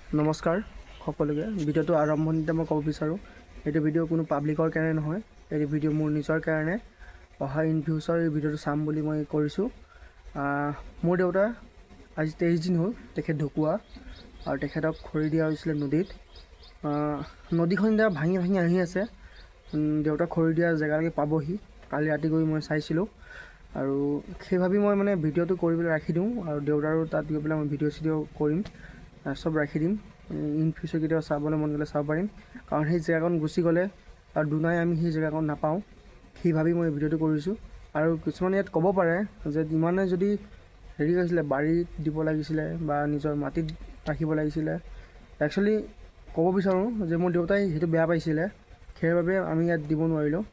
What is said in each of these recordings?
নমস্কাৰ সকলোকে ভিডিঅ'টো আৰম্ভণিতে মই ক'ব বিচাৰোঁ এইটো ভিডিঅ' কোনো পাব্লিকৰ কাৰণে নহয় এই ভিডিঅ' মোৰ নিজৰ কাৰণে অহা ইন ফিউচাৰ এই ভিডিঅ'টো চাম বুলি মই কৰিছোঁ মোৰ দেউতা আজি 23 দিন হ'ল তেখেত ঢুকুৱা আৰু তেখেতক খৰি দিয়া হৈছিলে নদীত নদীখন এতিয়া ভাঙি আহি আছে দেউতা খৰি দিয়া জেগালৈকে পাবহি কালি ৰাতি গৈ মই চাইছিলোঁ আৰু সেইভাবে মই মানে ভিডিঅ'টো কৰিবলৈ ৰাখি দিওঁ আৰু দেউতাৰো তাত গৈ পেলাই মই ভিডিঅ' কৰিম সব ৰাখি দিম ইন ফিউচাৰ কেতিয়াবা চাবলৈ মন গ'লে চাব পাৰিম কাৰণ সেই জেগাখন গুচি গ'লে আৰু দুনাই আমি সেই জেগাখন নাপাওঁ সেইভাবে মই ভিডিঅ'টো কৰিছোঁ আৰু কিছুমানে ইয়াত ক'ব পাৰে যে ইমানে যদি হেৰি হৈছিলে বাৰীত দিব লাগিছিলে বা নিজৰ মাটিত ৰাখিব লাগিছিলে একচুৱেলি ক'ব বিচাৰোঁ যে মোৰ দেউতাই সেইটো বেয়া পাইছিলে সেইবাবে আমি ইয়াত দিব নোৱাৰিলোঁ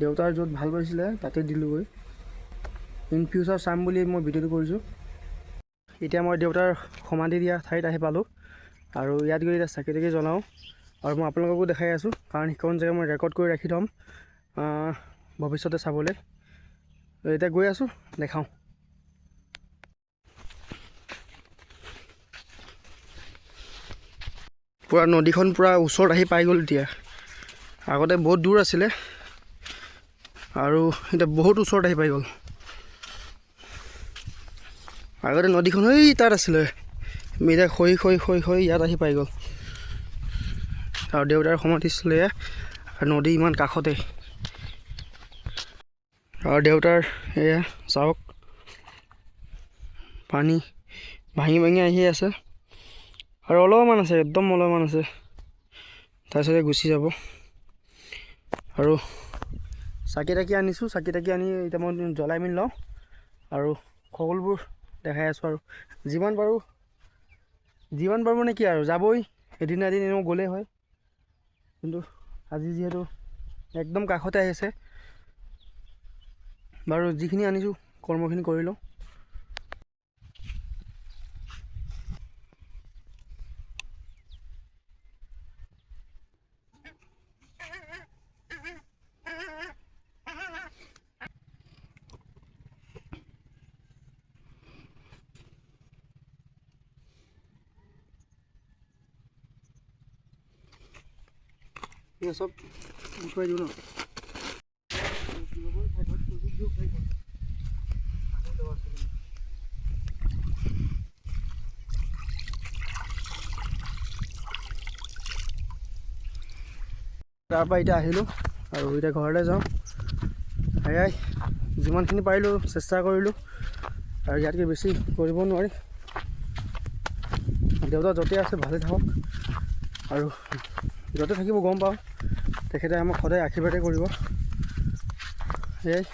দেউতাৰ য'ত ভাল পাইছিলে তাতে দিলোঁগৈ ইন ফিউচাৰ চাম বুলি মই ভিডিঅ'টো কৰিছোঁ এতিয়া মই দেউতাৰ সমাধি দিয়া ঠাইত আহি পালোঁ আৰু ইয়াত গৈ এতিয়া চাকি তাকি জ্বলাওঁ আৰু মই আপোনালোককো দেখাই আছোঁ কাৰণ সেইখন জেগা মই ৰেকৰ্ড কৰি ৰাখি থ'ম ভৱিষ্যতে চাবলৈ এতিয়া গৈ আছোঁ দেখাওঁ পূৰা নদীখন পূৰা ওচৰত আহি পাই গ'ল এতিয়া আগতে বহুত দূৰ আছিলে আৰু এতিয়া বহুত ওচৰত আহি পাই গ'ল আগতে নদীখন এই তাত আছিলে এতিয়া খৰি ইয়াত আহি পাই গ'ল আৰু দেউতাৰ সমাধিস্থলী আৰু নদী ইমান কাষতে আৰু দেউতাৰ এয়া চাওক পানী ভাঙি আহি আছে আৰু অলপমান আছে একদম অলপমান আছে তাৰপিছতে গুচি যাব আৰু চাকি তাকি আনিছোঁ চাকি তাকি আনি এতিয়া মই জ্বলাই মেলি লওঁ আৰু সকলোবোৰ দেখাই আছোঁ আৰু যিমান পাৰোঁ মানে কি আৰু যাবই এদিন এনেও গ'লেই হয় কিন্তু আজি যিহেতু একদম কাষতে আহিছে বাৰু যিখিনি আনিছোঁ কৰ্মখিনি কৰি লওঁ সব উঠুৱাই দিওঁ ন তাৰপৰা এতিয়া আহিলোঁ আৰু এতিয়া ঘৰলৈ যাওঁ সেয়াই যিমানখিনি পাৰিলোঁ চেষ্টা কৰিলোঁ আৰু ইয়াতকৈ বেছি কৰিব নোৱাৰি দেউতা য'তে আছে ভালে থাকক আৰু য'তে থাকিব গম পাওঁ তেখেতে আমাক সদায় আশীৰ্বাদে কৰিব সেয়াই